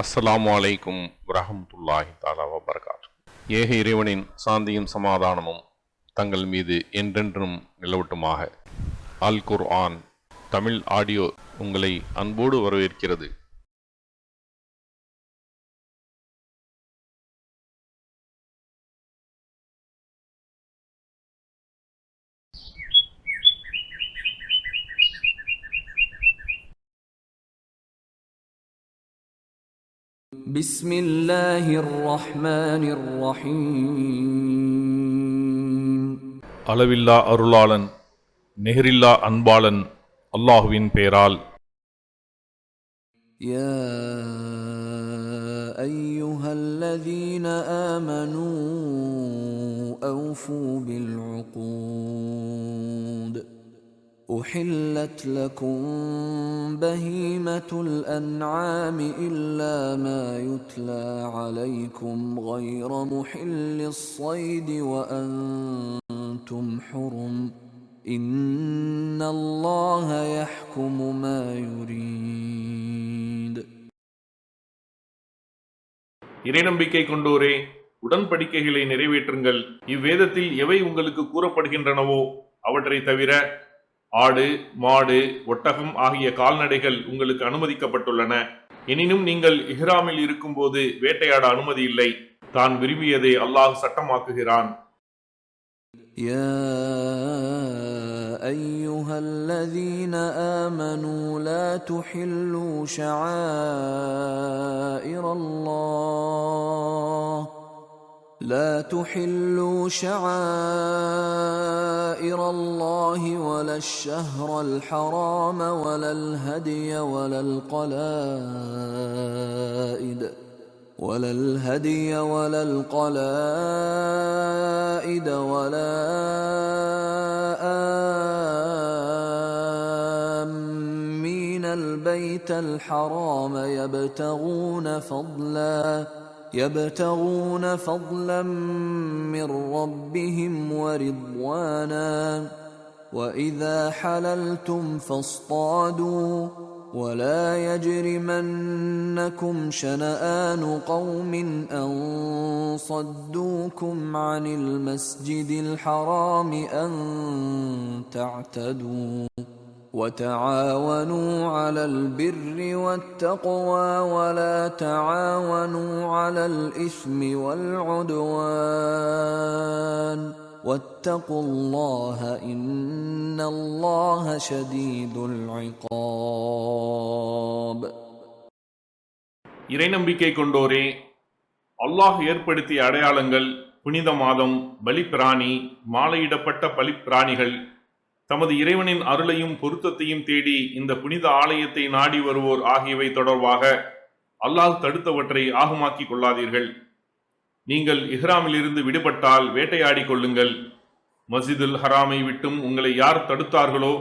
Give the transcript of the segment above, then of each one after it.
அஸ்ஸலாமு அலைக்கும் வரஹ்மத்துல்லாஹி தஆலா வபரகாத்துஹு. ஏக இறைவனின் சாந்தியும் சமாதானமும் தங்கள் மீது என்றென்றும் நிலவட்டுமாக. அல் குர்ஆன் தமிழ் ஆடியோ உங்களை அன்போடு வரவேற்கிறது. بسم الله الرحمن الرحيم. அளவில்லா அருளாளன் நிகரில்லா அன்பாளன் அல்லாஹுவின் பெயரால். يا أيها الذين آمنوا أوفوا بالعقود أحلت لكم بهيمة الأنعام إلا ما يتلى عليكم غير محل الصيد وأنتم حرم إن الله يحكم ما يريد. இறைநம்பிக்கை கொண்டோரே, உடன்படிக்கைகளை நிறைவேற்றுங்கள். இவ்வேதத்தில் எவை உங்களுக்கு கூறப்படுகின்றனவோ அவற்றை தவிர ஆடு, மாடு, ஒட்டகம் ஆகிய கால்நடைகள் உங்களுக்கு அனுமதிக்கப்பட்டுள்ளன. எனினும் நீங்கள் இஹ்ராமில் இருக்கும்போது வேட்டையாட அனுமதி இல்லை. தான் விரும்பியதை அல்லாஹ் சட்டமாக்குகிறான். يا أيها الذين آمنوا لا تحلوا شعائر الله ولا الشهر الحرام ولا الهدي ولا القلائد ولا آمين البيت الحرام يبتغون فضلا من ربهم ورضوانا وإذا حللتم فاصطادوا ولا يجرمنكم شنآن قوم أن صدوكم عن المسجد الحرام أن تعتدوا وتعاونوا على البر والتقوى ولا تعاونوا على الإثم والعدوان واتقوا الله إن الله شديد العقاب. இறைநம்பிக்கை கொண்டோரே, அல்லாஹ் ஏற்படுத்திய அடையாளங்கள் புனித மாதம், பலிப்பிராணி, மாலையிடப்பட்ட பலிப்பிராணிகள், தமது இறைவனின் அருளையும் பொருத்தத்தையும் தேடி இந்த புனித ஆலயத்தை நாடி வருவோர் ஆகியவை தொடர்பாக அல்லாஹ் தடுத்தவற்றை ஆகமாக்கிக் கொள்ளாதீர்கள். நீங்கள் இஹ்ராமிலிருந்து விடுபட்டால் வேட்டையாடி கொள்ளுங்கள். மஸ்ஜிதுல் ஹராமை விட்டும் உங்களை யார் தடுத்தார்களோ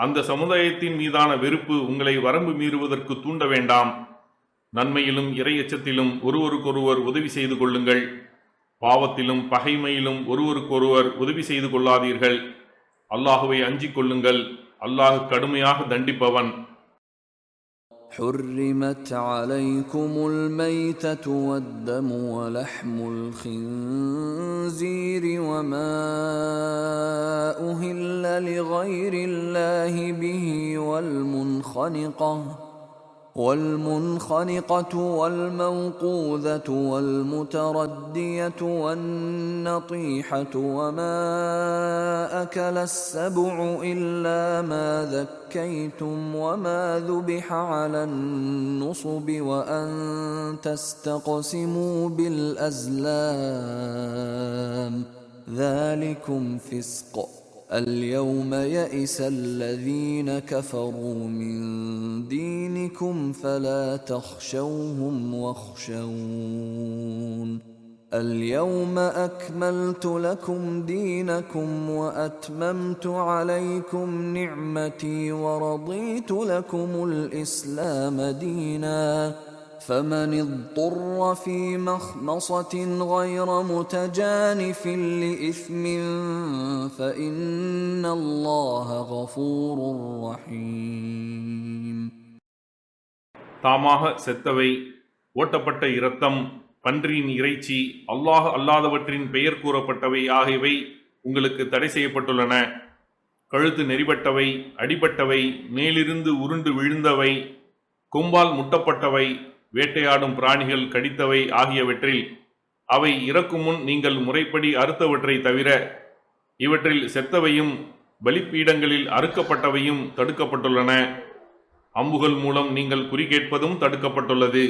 அந்த சமுதாயத்தின் மீதான வெறுப்பு உங்களை வரம்பு மீறுவதற்கு தூண்ட வேண்டாம். நன்மையிலும் இறை எச்சத்திலும் ஒருவருக்கொருவர் உதவி செய்து கொள்ளுங்கள். பாவத்திலும் பகைமையிலும் ஒருவருக்கொருவர் உதவி செய்து கொள்ளாதீர்கள். அல்லாஹுவை அஞ்சிக் கொள்ளுங்கள். அல்லாஹ் கடுமையாக தண்டிப்பவன். حرمت عليكم الميتة والدم ولحم الخنزير وما أهل لغير الله به والمنخنقة والموقوذة والمتردية والنطيحة وما أكل السبع إلا ما ذكيتم وما ذبح على النصب وأن تستقسموا بالأزلام ذلكم فسق. اليوم يئس الذين كفروا من دينكم فلا تخشوهم واخشون. اليوم أكملت لكم دينكم وأتممت عليكم نعمتي ورضيت لكم الإسلام دينا فمن اضطر في مخمصة غير متجانف لإثم فإن الله غفور رحيم. தாமாக செத்தவை, ஓட்டப்பட்ட இரத்தம், பன்றியின் இறைச்சி, அல்லாஹ் அல்லாதவற்றின் பெயர் கூறப்பட்டவை ஆகியவை உங்களுக்கு தடை செய்யப்பட்டுள்ளன. கழுத்து நெறிபட்டவை, அடிபட்டவை, மேலிருந்து உருண்டு விழுந்தவை, கொம்பால் முட்டப்பட்டவை, வேட்டையாடும் பிராணிகள் கடித்தவை ஆகியவற்றில் அவை இறக்கும் முன் நீங்கள் முறைப்படி அறுத்தவற்றை தவிர இவற்றில் செத்தவையும் பலிப்பீடங்களில் அறுக்கப்பட்டவையும் தடுக்கப்பட்டுள்ளன. அம்புகள் மூலம் நீங்கள் குறிகேட்பதும் தடுக்கப்பட்டுள்ளது.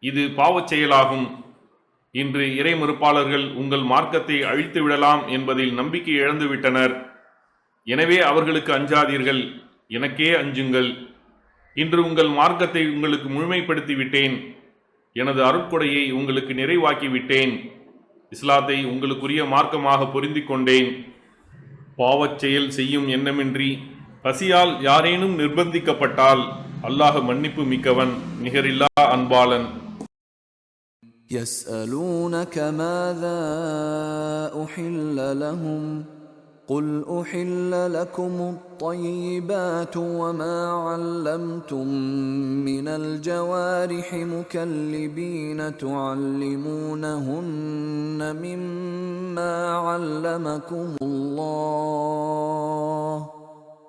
இது பாவச் செயலாகும். இன்று இறைமறுப்பாளர்கள் உங்கள் மார்க்கத்தை அழித்து விடலாம் என்பதில் நம்பிக்கை இழந்துவிட்டனர். எனவே அவர்களுக்கு அஞ்சாதீர்கள், எனக்கே அஞ்சுங்கள். இன்று உங்கள் மார்க்கத்தை உங்களுக்கு முழுமைப்படுத்தி விட்டேன். எனது அருட்கொடையை உங்களுக்கு நிறைவாக்கி விட்டேன். இஸ்லாத்தை உங்களுக்குரிய மார்க்கமாக பொருந்திக் கொண்டேன். பாவச் செயல் செய்யும் எண்ணமின்றி பசியால் யாரேனும் நிர்பந்திக்கப்பட்டால் அல்லாஹ் மன்னிப்பு மிக்கவன், நிகரில்லா அன்பாளன். يسألونك ماذا أحل لهم قل أحل لكم الطيبات وما علمتم من الجوارح مكلبين تعلمونهن مما علمكم الله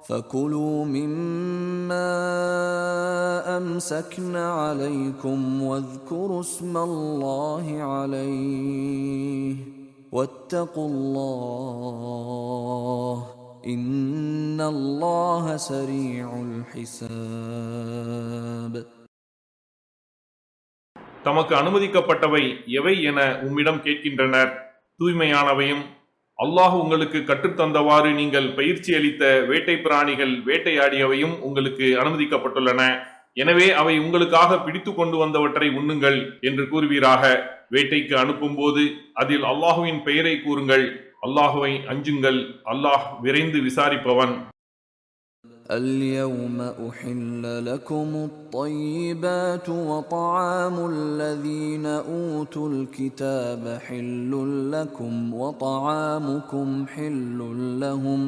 فكلوا مما أمسكن عليكم واذكروا اسم الله عليه واتقوا الله إن الله سريع الحساب. தமக்கு அனுமதிக்கப்பட்டவை எவை என உம்மிடம் கேட்கின்றனர். தூய்மையானவையும் அல்லாஹ் உங்களுக்கு கற்றுத்தந்தவாறு நீங்கள் பயிற்சி அளித்த வேட்டை பிராணிகள் வேட்டையாடியவையும் உங்களுக்கு அனுமதிக்கப்பட்டுள்ளன. எனவே அவை உங்களுக்காக பிடித்து கொண்டு வந்தவற்றை உண்ணுங்கள் என்று கூறுவீராக. வேட்டைக்கு அனுப்பும் போது அதில் அல்லாஹுவின் பெயரை கூறுங்கள். அல்லாஹுவை அஞ்சுங்கள். அல்லாஹ் விரைந்து விசாரிப்பவன். اليوم أحل لكم الطيبات وطعام الذين أوتوا الكتاب حل لكم وطعامكم حل لهم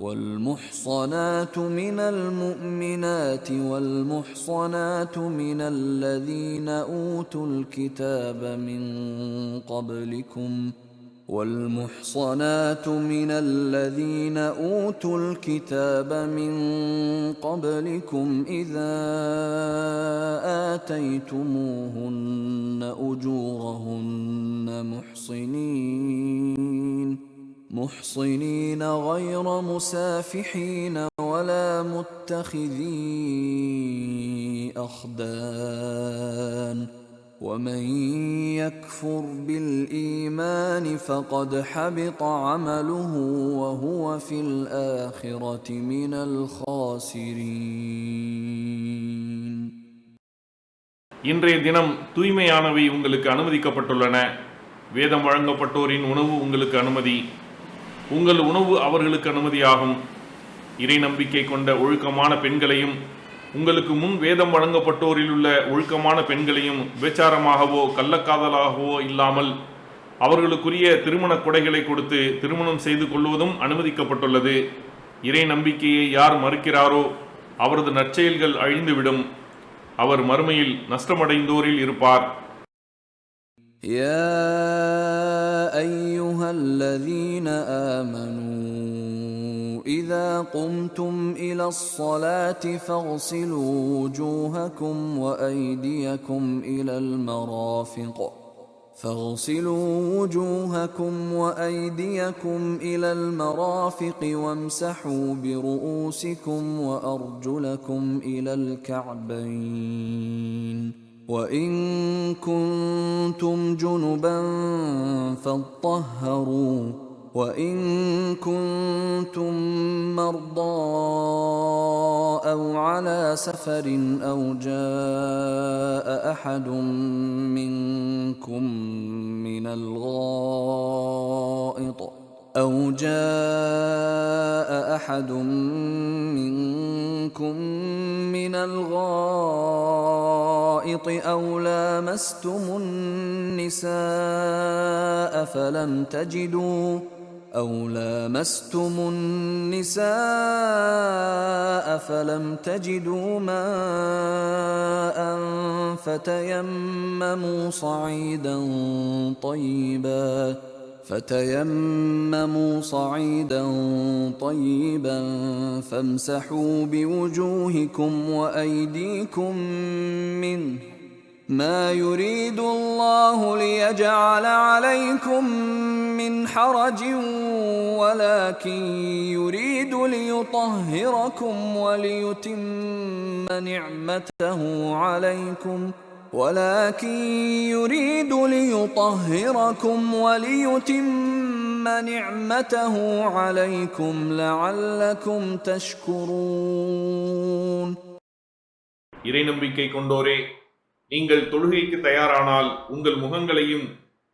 والمحصنات من المؤمنات والمحصنات من الذين أوتوا الكتاب من قبلكم والمحصنات من الذين أوتوا الكتاب من قبلكم إذا آتيتموهن أجورهن محصنين غير مسافحين ولا متخذي أخدان ومن يكفر بالإيمان فقد حبط عمله وهو في الآخرة من الخاسرين. இன்றைய தினம் தூய்மையானவை உங்களுக்கு அனுமதிக்கப்பட்டுள்ளன. வேதம் வழங்கப்பட்டோரின் உணவு உங்களுக்கு அனுமதி. உங்கள் உணவு அவர்களுக்கு அனுமதியாகும். இறை நம்பிக்கை கொண்ட ஒழுக்கமான பெண்களையும் உங்களுக்கு முன் வேதம் வழங்கப்பட்டோரில் உள்ள ஒழுக்கமான பெண்களையும் விபச்சாரமாகவோ கள்ளக்காதலாகவோ இல்லாமல் அவர்களுக்குரிய திருமண கொடைகளை கொடுத்து திருமணம் செய்து கொள்வதும் அனுமதிக்கப்பட்டுள்ளது. இறை நம்பிக்கையை யார் மறுக்கிறாரோ அவரது நற்செயல்கள் அழிந்துவிடும். அவர் மறுமையில் நஷ்டமடைந்தோரில் இருப்பார். يا أيها الذين آمنوا إذا قمتم إلى الصلاة فاغسلوا وجوهكم وأيديكم إلى المرافق وامسحوا برؤوسكم وأرجلكم إلى الكعبين وإن كنتم جنبا فاطهروا وإن كنتم مرضى أو على سفر أو جاء أحد منكم من الغائط أو لامستم النساء أو لامستم النساء فلم تجدوا ماء فتيمموا صعيدا طيبا فامسحوا بوجوهكم وأيديكم منه ما يريد الله ليجعل عليكم من حرج ولكن يريد ليطهركم وليتم نعمته عليكم لعلكم تشكرون. இறை நம்பிக்கை கொண்டோரே, நீங்கள் தொழுகைக்கு தயாரானால் உங்கள் முகங்களையும்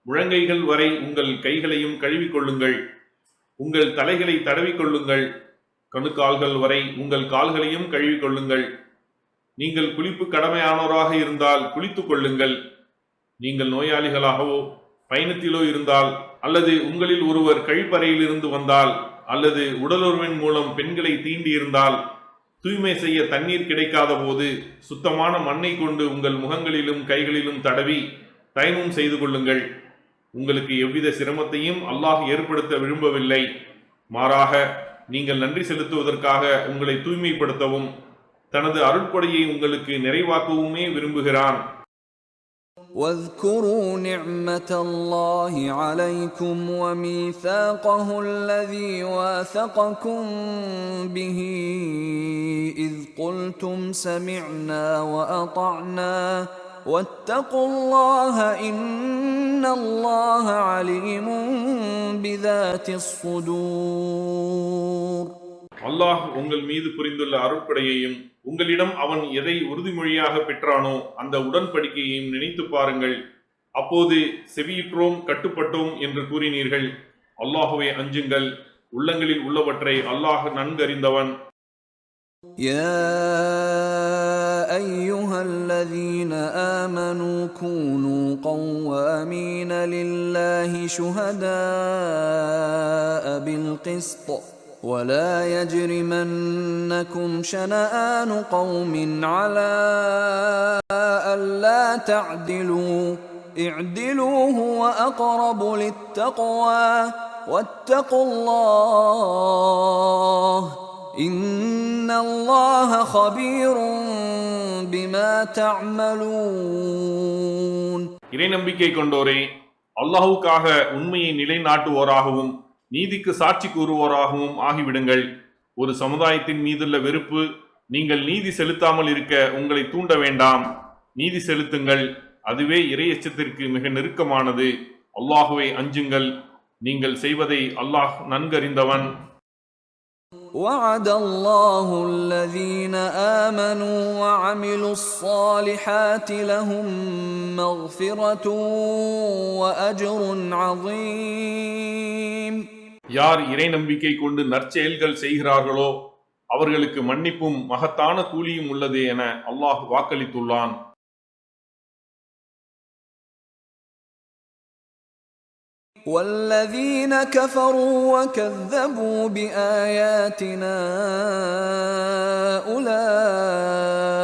முழங்கைகள் வரை உங்கள் கைகளையும் கழுவிக்கொள்ளுங்கள். உங்கள் தலைகளை தடவிக்கொள்ளுங்கள். கணுக்கால்கள் வரை உங்கள் கால்களையும் கழுவிக்கொள்ளுங்கள். நீங்கள் குளிப்பு கடமையானோராக இருந்தால் குளித்துக் கொள்ளுங்கள். நீங்கள் நோயாளிகளாகவோ பயணத்திலோ இருந்தால், அல்லது உங்களில் ஒருவர் கழிப்பறையிலிருந்து வந்தால், அல்லது உடலுறவின் மூலம் பெண்களை தீண்டியிருந்தால், தூய்மை செய்ய தண்ணீர் கிடைக்காத போது சுத்தமான மண்ணை கொண்டு உங்கள் முகங்களிலும் கைகளிலும் தடவி தயமும் செய்து கொள்ளுங்கள். உங்களுக்கு எவ்வித சிரமத்தையும் அல்லாஹ் ஏற்படுத்த விரும்பவில்லை. மாறாக நீங்கள் நன்றி செலுத்துவதற்காக உங்களை தூய்மைப்படுத்தவும் தனது அருட்கொடையை உங்களுக்கு நிறைவாக்கவுமே விரும்புகிறான். واذكروا نعمة الله عليكم وميثاقه الذي واثقكم به إذ قلتم سمعنا وأطعنا واتقوا الله إن الله عليم بذات الصدور. அல்லாஹ் உங்கள் மீது புரிந்துள்ள அருட்கொடையையும் உங்களிடம் அவன் எதை உறுதிமொழியாக பெற்றானோ அந்த உடன்படிக்கையையும் நினைத்து பாருங்கள். அப்போது செவியுற்றோம் கட்டுப்பட்டோம் என்று கூறினீர்கள். அல்லாஹுவை அஞ்சுங்கள். உள்ளங்களில் உள்ளவற்றை அல்லாஹ் நன்கறிந்தவன். يا أيها الذين آمنوا كونوا قوامين لله شهداء بالقسط ولا يجرمنكم شنآن قوم على ألا تعدلوا اعدلوا هو أقرب للتقوى واتقوا الله إن الله خبير بما تعملون. இறை நம்பிக்கை கொண்டோரே, அல்லாஹ்வுக்காக உண்மையை நிலைநாட்டுவோராகவும் நீதிக்கு சாட்சி கூறுவோராகவும் ஆகிவிடுங்கள். ஒரு சமுதாயத்தின் மீதுள்ள வெறுப்பு நீங்கள் நீதி செலுத்தாமல் இருக்க உங்களை தூண்ட வேண்டாம். நீதி செலுத்துங்கள். அதுவே இறை எச்சத்திற்கு மிக நெருக்கமானது. அல்லாஹுவை அஞ்சுங்கள். நீங்கள் செய்வதை அல்லாஹ் நன்கறிந்தவன். وعد الله الذين آمنوا وعملوا الصالحات لهم مغفرة وأجر عظيم. யார் இறை நம்பிக்கை கொண்டு நற்செயல்கள் செய்கிறார்களோ அவர்களுக்கு மன்னிப்பும் மகத்தான கூலியும் உள்ளது என அல்லாஹ் வாக்களித்துள்ளான். والذين كفروا وكذبوا بآياتنا أولئك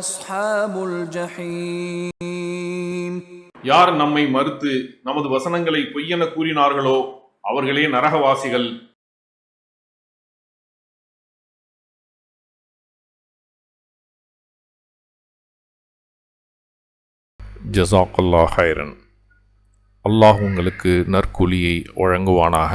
أصحاب الجحيم. யார் நம்மை மறுத்து நமது வசனங்களை பொய்யென கூறினார்களோ அவர்களே நரகவாசிகள். ஜஸாக்கல்லாஹ் ஹைரன். அல்லாஹ் உங்களுக்கு நற்கூலியை வழங்குவானாக.